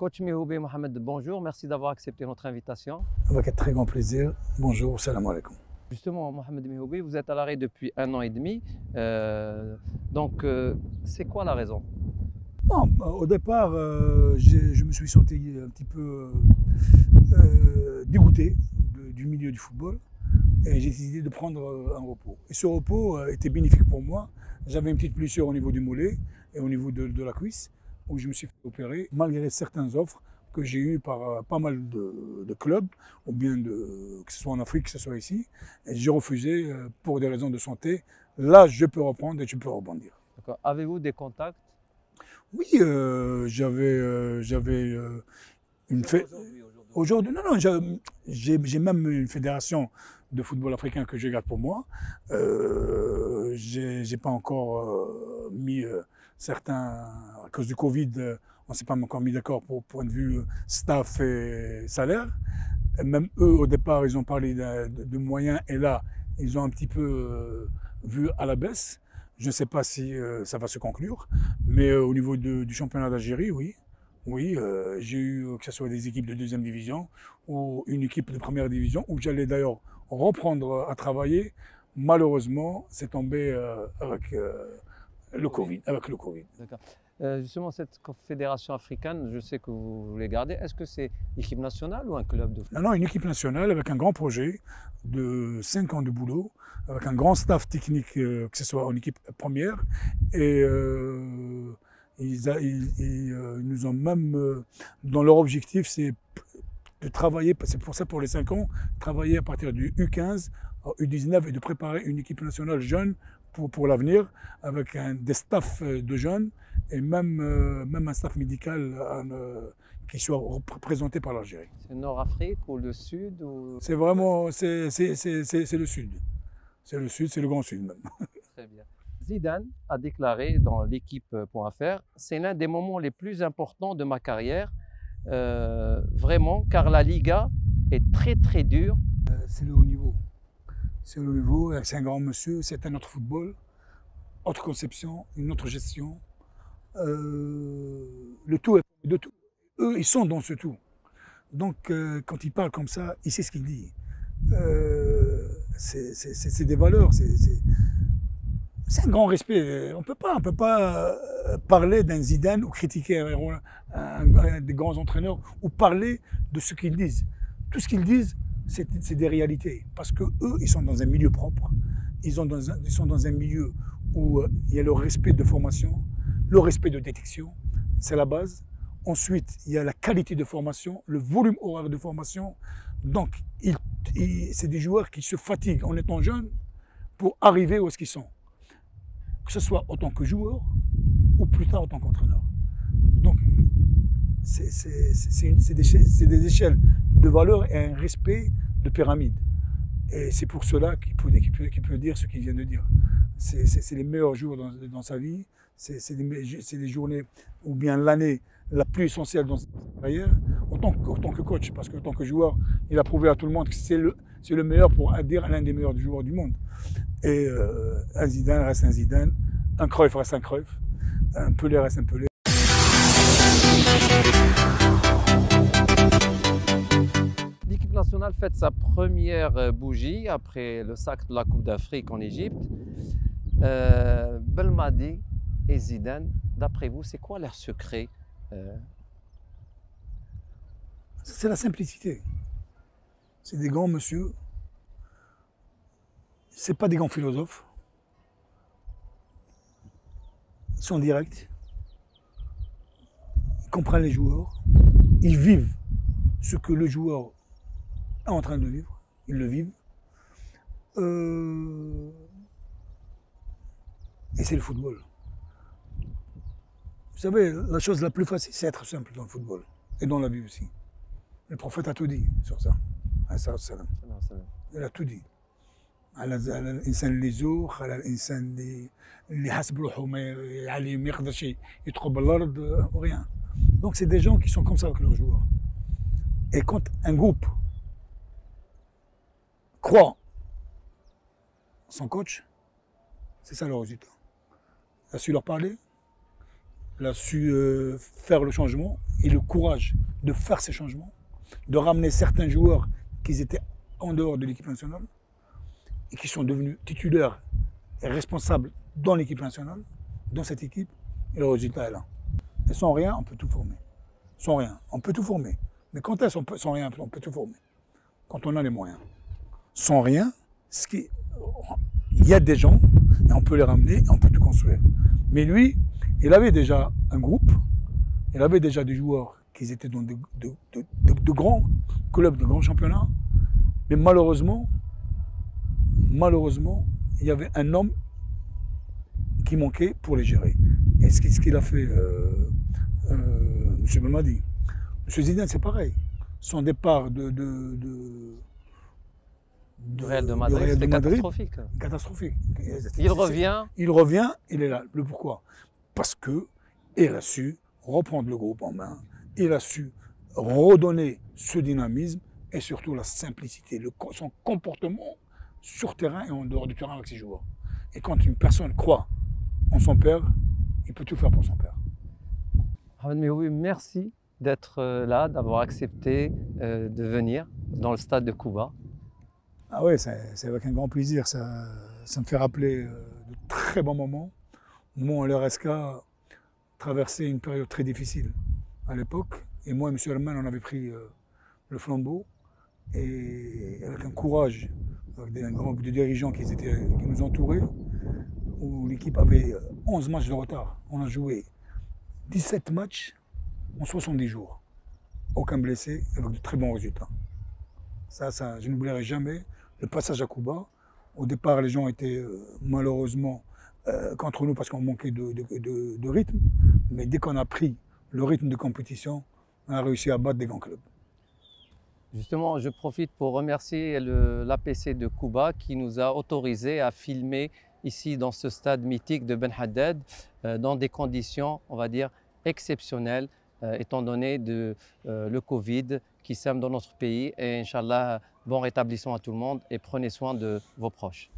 Coach Mihoubi Mohamed, bonjour, merci d'avoir accepté notre invitation. Avec un très grand plaisir. Bonjour, salam alaikum. Justement, Mohamed Mihoubi, vous êtes à l'arrêt depuis 1 an et demi. C'est quoi la raison? Bon, au départ, je me suis senti un petit peu dégoûté du milieu du football et j'ai décidé de prendre un repos. Et ce repos était bénéfique pour moi. J'avais une petite blessure au niveau du mollet et au niveau de la cuisse où je me suis fait opérer malgré certaines offres que j'ai eues par pas mal de clubs, ou bien que ce soit en Afrique, que ce soit ici. Et j'ai refusé pour des raisons de santé. Là, je peux reprendre et je peux rebondir. Avez-vous des contacts? Oui, j'avais une aujourd'hui, non, j'ai même une fédération de football africain que je garde pour moi. J'ai pas encore mis certains, à cause du Covid, on s'est pas encore mis d'accord pour point de vue staff et salaire. Et même eux, au départ, ils ont parlé de moyens et là, ils ont un petit peu vu à la baisse. Je ne sais pas si ça va se conclure, mais au niveau du championnat d'Algérie, oui. Oui, j'ai eu, que ce soit des équipes de deuxième division ou une équipe de première division, où j'allais d'ailleurs reprendre à travailler. Malheureusement, c'est tombé avec le Covid. Avec le Covid. D'accord. Justement, cette confédération africaine, je sais que vous voulez garder. Est-ce que c'est l'équipe nationale ou un club de foot? Non, une équipe nationale avec un grand projet de 5 ans de boulot, avec un grand staff technique, que ce soit en équipe première. Et ils nous ont même, dans leur objectif, c'est de travailler, c'est pour ça pour les 5 ans, travailler à partir du U15 au U19 et de préparer une équipe nationale jeune pour l'avenir, avec des staffs de jeunes et même un staff médical qui soit représenté par l'Algérie. C'est Nord-Afrique ou le Sud ou... C'est vraiment, c'est le Sud. C'est le Sud, c'est le Grand Sud même. Très bien. Zidane a déclaré dans l'équipe.fr, c'est l'un des moments les plus importants de ma carrière, vraiment, car la Liga est très très dure. C'est le haut niveau. C'est le haut niveau, c'est un grand monsieur, c'est un autre football, autre conception, une autre gestion. Le tout est de tout. Eux, ils sont dans ce tout. Donc, quand il parle comme ça, il sait ce qu'il dit. C'est des valeurs, c'est un grand respect. On peut pas parler d'un Zidane ou critiquer un des grands entraîneurs ou parler de ce qu'ils disent. Tout ce qu'ils disent, c'est des réalités. Parce que eux, ils sont dans un milieu propre. Ils sont dans un milieu où il y a le respect de formation, le respect de détection, c'est la base. Ensuite, il y a la qualité de formation, le volume horaire de formation. Donc, c'est des joueurs qui se fatiguent en étant jeunes pour arriver où est-ce qu'ils sont. Que ce soit en tant que joueur ou plus tard en tant qu'entraîneur. Donc, c'est des échelles de valeur et un respect de pyramide. Et c'est pour cela qu'il peut dire ce qu'il vient de dire. C'est les meilleurs jours dans sa vie, c'est les journées ou bien l'année la plus essentielle dans sa carrière, autant que coach, parce qu'en tant que joueur, il a prouvé à tout le monde que c'est le meilleur pour dire l'un des meilleurs joueurs du monde. Et un Zidane reste un Zidane, un Cruyff reste un Cruyff, un Pelé reste un Pelé. L'équipe nationale fête sa première bougie après le sacre de la Coupe d'Afrique en Égypte. Belmadi et Zidane, d'après vous, c'est quoi leur secret? C'est la simplicité. C'est des grands monsieur. C'est pas des grands philosophes. Ils sont directs. Ils comprennent les joueurs. Ils vivent ce que le joueur est en train de vivre. Ils le vivent. Et c'est le football. Vous savez, la chose la plus facile, c'est être simple dans le football. Et dans la vie aussi. Le prophète a tout dit sur ça. Il a tout dit. على الانسان اللي يزوخ على الانسان اللي حاسب روحه ما يقدرش يدخل بالارض rien. Donc c'est des gens qui sont comme ça avec leurs joueurs. Et quand un groupe croit son coach, c'est ça le résultat. Il a su leur parler, Il a su faire le changement et le courage de faire ces changements, de ramener certains joueurs qui étaient en dehors de l'équipe nationale et qui sont devenus titulaires et responsables dans l'équipe nationale, dans cette équipe, et le résultat est là. Et sans rien, on peut tout former. Sans rien, on peut tout former. Mais quand est-ce qu'on peut, sans rien, on peut tout former? Quand on a les moyens. Sans rien, il y a des gens, et on peut les ramener, et on peut tout construire. Mais lui, il avait déjà un groupe, il avait déjà des joueurs qui étaient dans de grands clubs, de grands championnats, mais malheureusement, il y avait un homme qui manquait pour les gérer. Et ce qu'il a fait, M. Belmadi, M. Zidane, c'est pareil. Son départ Du Real de Madrid, c'était catastrophique. Catastrophique. Il revient. Il revient, il est là. Le pourquoi? Parce qu'il a su reprendre le groupe en main, il a su redonner ce dynamisme et surtout la simplicité, son comportement sur terrain et en dehors du terrain avec ses joueurs. Et quand une personne croit en son père, il peut tout faire pour son père. Ahmed Mehoui, merci d'être là, d'avoir accepté de venir dans le stade de Kouba. Ah oui, c'est avec un grand plaisir. Ça me fait rappeler de très bons moments. Moi, l'RSK traversait une période très difficile à l'époque. Et moi et M. Herman, on avait pris le flambeau. Et avec un courage, avec un grand groupe de dirigeants qui nous entouraient, où l'équipe avait 11 matchs de retard. On a joué 17 matchs en 70 jours. Aucun blessé, avec de très bons résultats. Ça, je n'oublierai jamais le passage à Kouba. Au départ, les gens étaient malheureusement contre nous parce qu'on manquait de rythme. Mais dès qu'on a pris le rythme de compétition, on a réussi à battre des grands clubs. Justement, je profite pour remercier l'APC de Kouba qui nous a autorisé à filmer ici dans ce stade mythique de Ben Haddad dans des conditions, on va dire, exceptionnelles étant donné le Covid qui sème dans notre pays. Et Inch'Allah, bon rétablissement à tout le monde et prenez soin de vos proches.